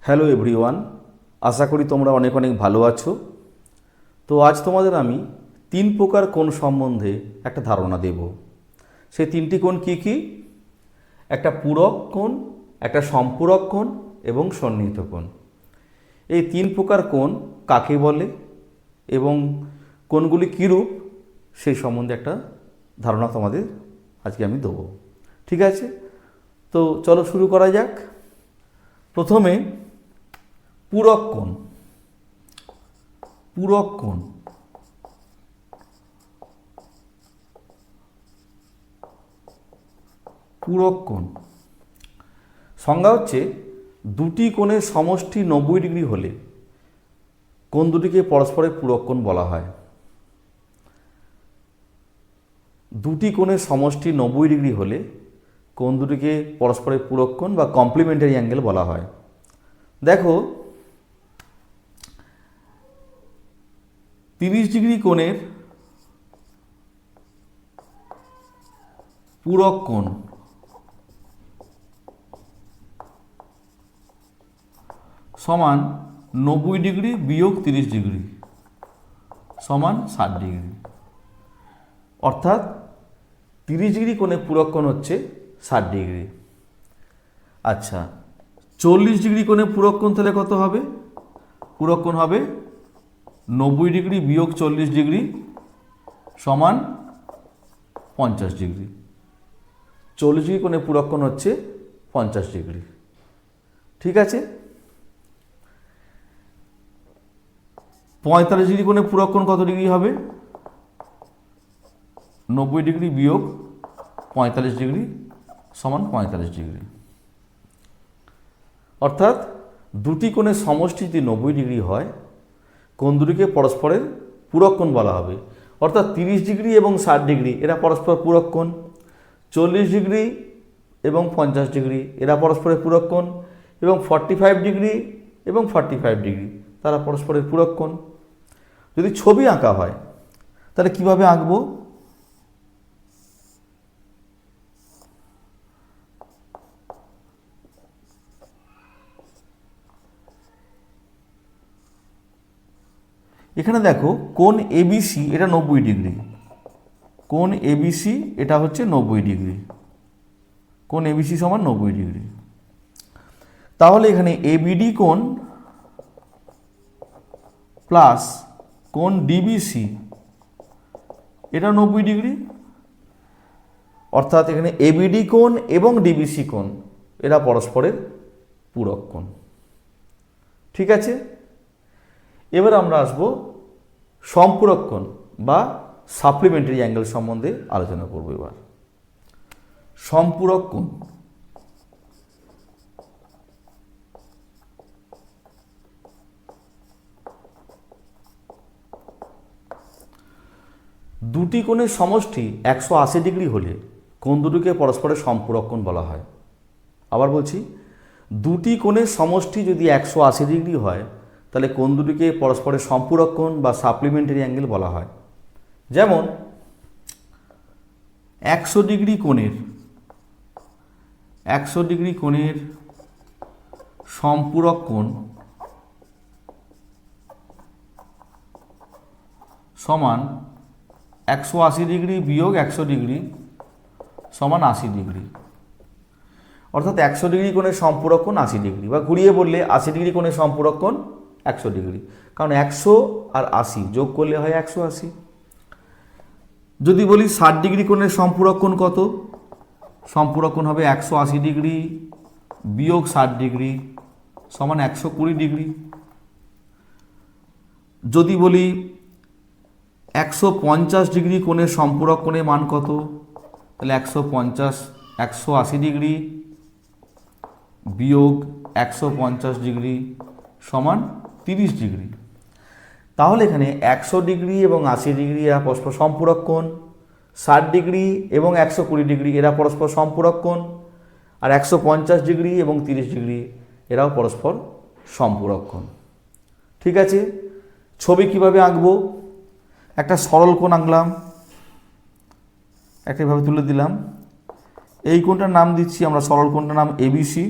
Hello everyone, আশা করি তোমরা অনেক অনেক ভালো আছো। তো আজ তোমাদের আমি তিন প্রকার কোণ সম্বন্ধে একটা ধারণা দেব। সেই তিনটি কোণ কি কি? একটা পূরক কোণ, একটা সম্পূরক কোণ এবং সন্নিহিত কোণ। এই তিন প্রকার কোণ কাকে বলে এবং কোণগুলি কীরূপ সেই সম্বন্ধে একটা ধারণা তোমাদের আজকে আমি দেবো। ঠিক আছে, তো চলো শুরু করা যাক। প্রথমে পূরক কোণ। পূরক কোণ পূরক কোণ সংজ্ঞা হচ্ছে দুটি কোণের সমষ্টি 90 ডিগ্রি হলে কোণ দুটিকে পরস্পরের পূরক কোণ বলা হয়। দুটি কোণের সমষ্টি 90 ডিগ্রি হলে কোণ দুটিকে পরস্পরের পূরক কোণ বা কমপ্লিমেন্টারি অ্যাঙ্গেল বলা হয়। দেখো, 30 ডিগ্রি কোণের পূরক কোণ সমান 90 ডিগ্রি বিয়োগ 30 ডিগ্রি সমান 60 ডিগ্রি। অর্থাৎ 30 ডিগ্রি কোণের পূরক কোণ হচ্ছে 60 ডিগ্রি। আচ্ছা, 40 ডিগ্রি কোণের পূরক কোণ তাহলে কত হবে? পূরক কোণ হবে 90 ডিগ্রি বিয়োগ 40 ডিগ্রি সমান 50 ডিগ্রি। 40 ডিগ্রি কোণের পূরক কোণ হচ্ছে 50 ডিগ্রি। ঠিক আছে, 45 ডিগ্রি কোণের পূরক কোণ কত ডিগ্রি হবে? 90 ডিগ্রি বিয়োগ 45 ডিগ্রি সমান 45 ডিগ্রি। অর্থাৎ দুটি কোণের সমষ্টি যদি 90 ডিগ্রি হয়, কোণ দুটিকে পরস্পরের পূরক কোণ বলা হবে। অর্থাৎ 30 ডিগ্রি এবং 60 ডিগ্রি এরা পরস্পর পূরক কোণ, 40 ডিগ্রি এবং 50 ডিগ্রি এরা পরস্পরের পূরক কোণ, এবং 45 ডিগ্রি এবং 45 ডিগ্রি তারা পরস্পরের পূরক কোণ। যদি ছবি আঁকা হয় তাহলে কিভাবে আঁকবো? এখানে দেখো, কোণ এবিসি এটা 90 ডিগ্রি। কোণ এবিসি এটা হচ্ছে 90 ডিগ্রি। কোণ এবিসি সমান 90 ডিগ্রি। তাহলে এখানে এবিডি কোণ প্লাস কোণ ডিবিসি এটা 90 ডিগ্রি। অর্থাৎ এখানে এবিডি কোণ এবং ডিবিসি কোণ এরা পরস্পরের পূরক কোণ। ঠিক আছে, এবার আমরা আসবো সম্পূরক কোণ বা সাপ্লিমেন্টারি অ্যাঙ্গেল সম্বন্ধে আলোচনা করব। এবার সম্পূরক কোণ। দুটি কোণের সমষ্টি 180 ডিগ্রি হলে কোণ দুটিকে পরস্পরের সম্পূরক কোণ বলা হয়। আবার বলছি, দুটি কোণের সমষ্টি যদি 180 ডিগ্রি হয় তাহলে কোণ দুটিকে পরস্পরের সম্পূরক কোণ বা সাপ্লিমেন্টারি অ্যাঙ্গেল বলা হয়। যেমন 100 ডিগ্রি কোণের সম্পূরক কোণ সমান 180 ডিগ্রি বিয়োগ 100 ডিগ্রি সমান 80 ডিগ্রি। অর্থাৎ 100 ডিগ্রি কোণের সম্পূরক কোণ 80 ডিগ্রি, বা ঘুরিয়ে বললে 80 ডিগ্রি কোণের সম্পূরক কোণ 100 ডিগ্রি, কারণ 100 আর 80 যোগ করলে হয় 180। যদি বলি 60 ডিগ্রি কোণের সম্পূরক কোণ কত? সম্পূরক কোণ হবে 180 ডিগ্রি বিয়োগ 60 ডিগ্রি সমান 120 ডিগ্রি। যদি বলি 150 ডিগ্রি কোণের সম্পূরক কোণের মান কত? তাহলে 180 ডিগ্রি বিয়োগ 150 ডিগ্রি সমান 30 ডিগ্রি। তাহলে এখানে 100 ডিগ্রি এবং 80 ডিগ্রি এরা পরস্পর সম্পূরক কোণ, 60 ডিগ্রি এবং 120 ডিগ্রি এরা পরস্পর সম্পূরক কোণ, আর 150 ডিগ্রি এবং 30 ডিগ্রি এরাও পরস্পর সম্পূরক কোণ। ঠিক আছে, ছবি কিভাবে আঁকবো? একটা সরল কোণ আঁকলাম, একটা এভাবে তুলে দিলাম। এই কোণটার নাম দিচ্ছি আমরা, সরল কোণটার নাম এবিসি।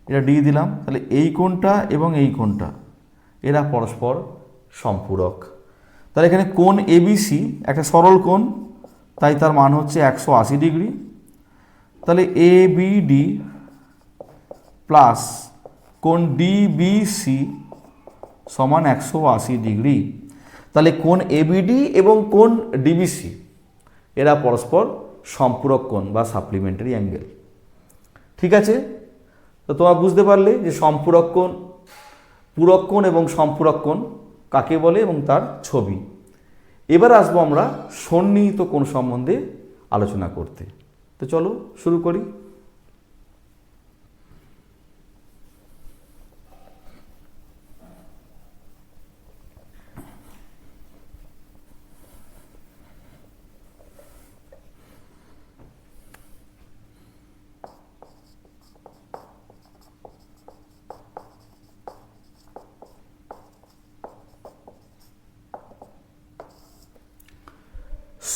এটা ডি দিলাম, তাহলে এই কোণটা এবং এই কোণটা এরা পরস্পর সম্পূরক। তাহলে এখানে কোণ এবিসি একটা সরল কোণ, তাই তার মান হচ্ছে 180 ডিগ্রি। তাহলে এ বি ডি প্লাস কোণ ডিবিসি সমান 180 ডিগ্রি। তাহলে কোণ এবিডি এবং কোণ ডিবিসি এরা পরস্পর সম্পূরক কোণ বা সাপ্লিমেন্টারি অ্যাঙ্গেল। ঠিক আছে, তো তোমরা বুঝতে পারলে যে সম্পূরক কোণ, পূরক কোণ এবং সম্পূরক কোণ কাকে বলে এবং তার ছবি। এবার আসবো আমরা সন্নিহিত কোণ সম্বন্ধে আলোচনা করতে। তো চলো শুরু করি।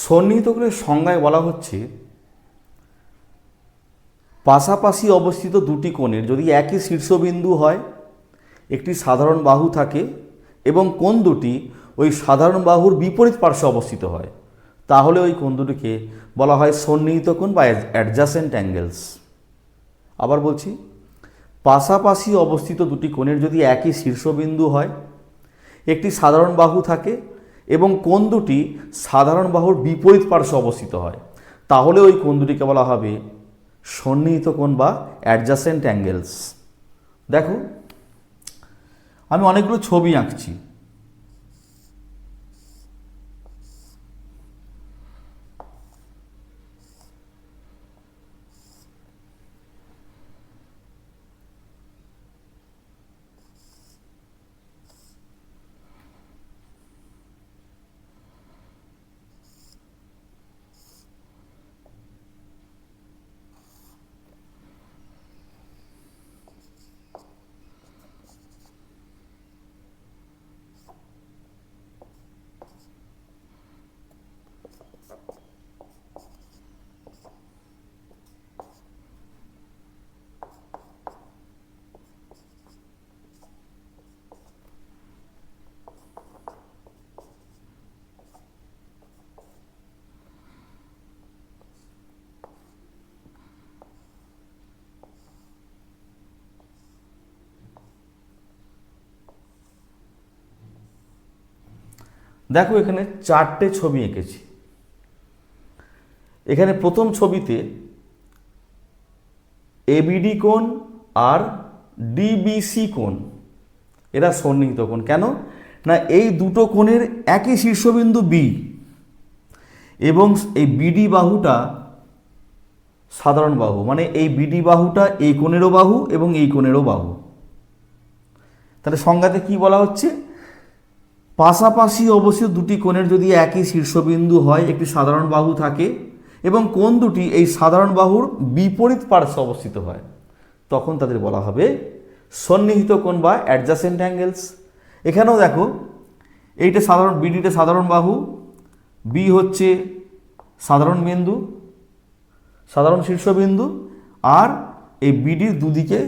সন্নিহিত কোণের সংজ্ঞায় বলা হচ্ছে পাশাপাশি অবস্থিত দুটি কোণের যদি একই শীর্ষবিন্দু হয়, একটি সাধারণ বাহু থাকে এবং কোণ দুটি ওই সাধারণ বাহুর বিপরীত পার্শ্বে অবস্থিত হয়, তাহলে ওই কোণ দুটিকে বলা হয় সন্নিহিত কোণ বা অ্যাডজাসেন্ট অ্যাঙ্গেলস। আবার বলছি, পাশাপাশি অবস্থিত দুটি কোণের যদি একই শীর্ষবিন্দু হয়, একটি সাধারণ বাহু থাকে এবং কোণ দুটি সাধারণ বাহুর বিপরীত পার্শ্বে অবস্থিত হয়, তাহলে ওই কোণ দুটিকে বলা হবে সন্নিহিত কোণ বা অ্যাডজাসেন্ট অ্যাঙ্গেলস। দেখো, আমি অনেকগুলো ছবি আঁকছি। দেখো, এখানে চারটে ছবি এঁকেছি। এখানে প্রথম ছবিতে এবিডি কোণ আর ডিবিসি কোণ এরা সন্নিহিত কোণ। কেন না, এই দুটো কোণের একই শীর্ষবিন্দু বি এবং এই বিডি বাহুটা সাধারণ বাহু, মানে এই বিডি বাহুটা এই কোণেরও বাহু এবং এই কোণেরও বাহু। তাহলে সংজ্ঞাতে কি বলা হচ্ছে, পাশাপাশি অবস্থিত দুটি কোণের যদি একই শীর্ষবিন্দু হয়, একটি সাধারণ বাহু থাকে এবং কোণ দুটি এই সাধারণ বাহুর বিপরীত পার্শ্বে অবস্থিত হয়, তখন তাদের বলা হবে সন্নিহিত কোণ বা অ্যাডজাসেন্ট অ্যাঙ্গেলস। এখানেও দেখো, এইটা সাধারণ, বিডিটা সাধারণ বাহু, বি হচ্ছে সাধারণ বিন্দু, সাধারণ শীর্ষবিন্দু, আর এই বিডির দুদিকে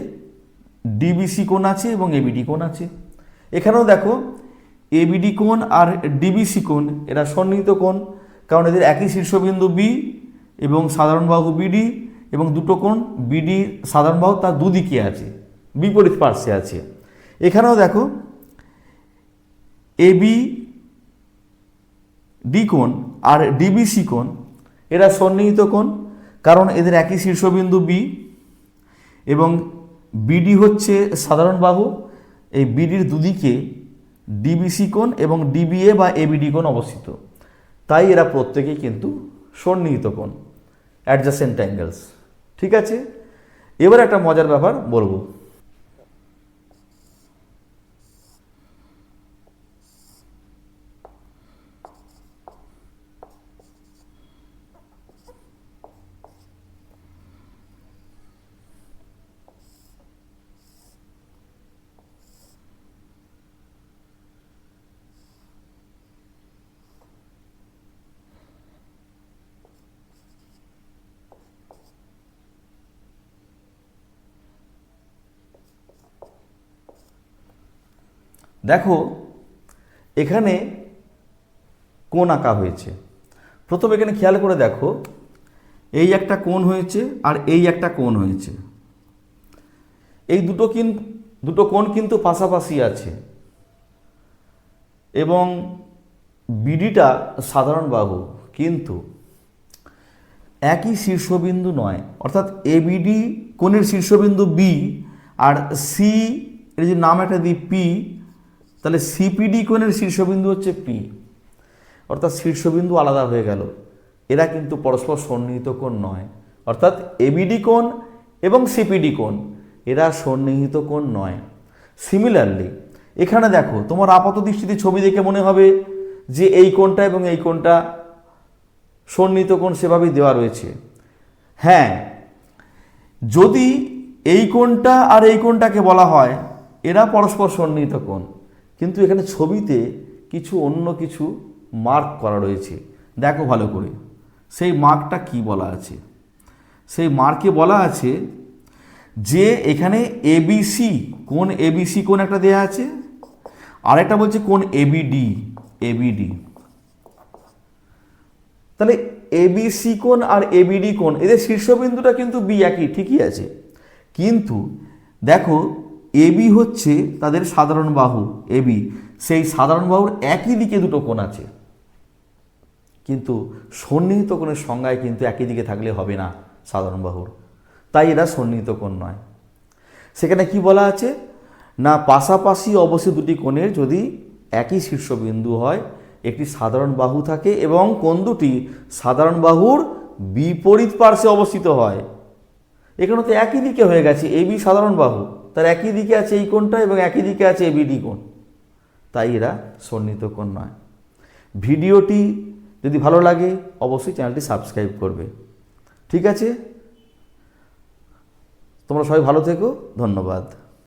ডিবিসি কোণ আছে এবং এবিডি কোণ আছে। এখানেও দেখো, এবিডি কোণ আর ডিবিসি কোণ এরা সন্নিহিত কোণ, কারণ এদের একই শীর্ষবিন্দু বি এবং সাধারণ বাহু বিডি এবং দুটো কোণ বিডি সাধারণ বাহু তার দুদিকে আছে, বিপরীত পার্শ্বে আছে। এখানেও দেখো, এবি ডি কোণ আর ডিবিসি কোণ এরা সন্নিহিত কোণ, কারণ এদের একই শীর্ষবিন্দু বি এবং বিডি হচ্ছে সাধারণ বাহু, এই বিডির দুদিকে ডিবিসি কোণ এবং ডিবিএ বা এবিডি কোণ অবস্থিত, তাই এরা প্রত্যেকেই কিন্তু সন্নিহিত কোণ, অ্যাডজাসেন্ট অ্যাঙ্গেলস। ঠিক আছে, এবার একটা মজার ব্যাপার বলবো। দেখো এখানে কোণ আঁকা হয়েছে। প্রথমে এখানে খেয়াল করে দেখো, এই একটা কোণ হয়েছে আর এই একটা কোণ হয়েছে। এই দুটো কোণ কিন্তু পাশাপাশি আছে এবং বিডিটা সাধারণ বাহু, কিন্তু একই শীর্ষবিন্দু নয়। অর্থাৎ এবিডি কোণের শীর্ষবিন্দু বি আর সি এর যে নাম একটা দিই পি, তাহলে সিপিডি কোণের শীর্ষবিন্দু হচ্ছে পি। অর্থাৎ শীর্ষবিন্দু আলাদা হয়ে গেল। এরা কিন্তু পরস্পর সন্নিহিত কোণ নয়। অর্থাৎ এবিডি কোণ এবং সিপিডি কোণ এরা সন্নিহিত কোণ নয়। সিমিলারলি এখানে দেখো, তোমার আপাত দৃষ্টিতে ছবি দেখে মনে হবে যে এই কোণটা এবং এই কোণটা সন্নিহিত কোণ, সেভাবেই দেওয়া রয়েছে। হ্যাঁ, যদি এই কোণটা আর এই কোণটাকে বলা হয় এরা পরস্পর সন্নিহিত কোণ, কিন্তু এখানে ছবিতে অন্য কিছু মার্ক করা রয়েছে। দেখো ভালো করে, সেই মার্কটা কি বলা আছে? সেই মার্কে বলা আছে যে এখানে এবিসি কোণ, এবিসি কোণ একটা দেয়া আছে, আর একটা বলছে কোণ এবিডি। তাহলে এবিসি কোণ আর এবিডি কোণ, এদের শীর্ষবিন্দুটা কিন্তু বি একই, ঠিকই আছে। কিন্তু দেখো এবি হচ্ছে তাদের সাধারণ বাহু এবি, সেই সাধারণ বাহুর একই দিকে দুটো কোণ আছে, কিন্তু সন্নিহিত কোণের সংজ্ঞায় কিন্তু একই দিকে থাকলে হবে না সাধারণ বাহুর, তাই এরা সন্নিহিত কোণ নয়। সেখানে কি বলা আছে না, পাশাপাশি অবস্থিত দুটি কোণের যদি একই শীর্ষবিন্দু হয়, একটি সাধারণ বাহু থাকে এবং কোণ দুটি সাধারণ বাহুর বিপরীত পার্শ্বে অবস্থিত হয়। এখানে তো একই দিকে হয়ে গেছে, এবি সাধারণ বাহু, তার একই দিকে আছে এই কোণটা এবং একই দিকে আছে এবিডি কোণ, তাই এরা সন্নিহিত কোণ নয়। ভিডিওটি যদি ভালো লাগে অবশ্যই চ্যানেলটি সাবস্ক্রাইব করবে। ঠিক আছে, তোমরা সবাই ভালো থেকো, ধন্যবাদ।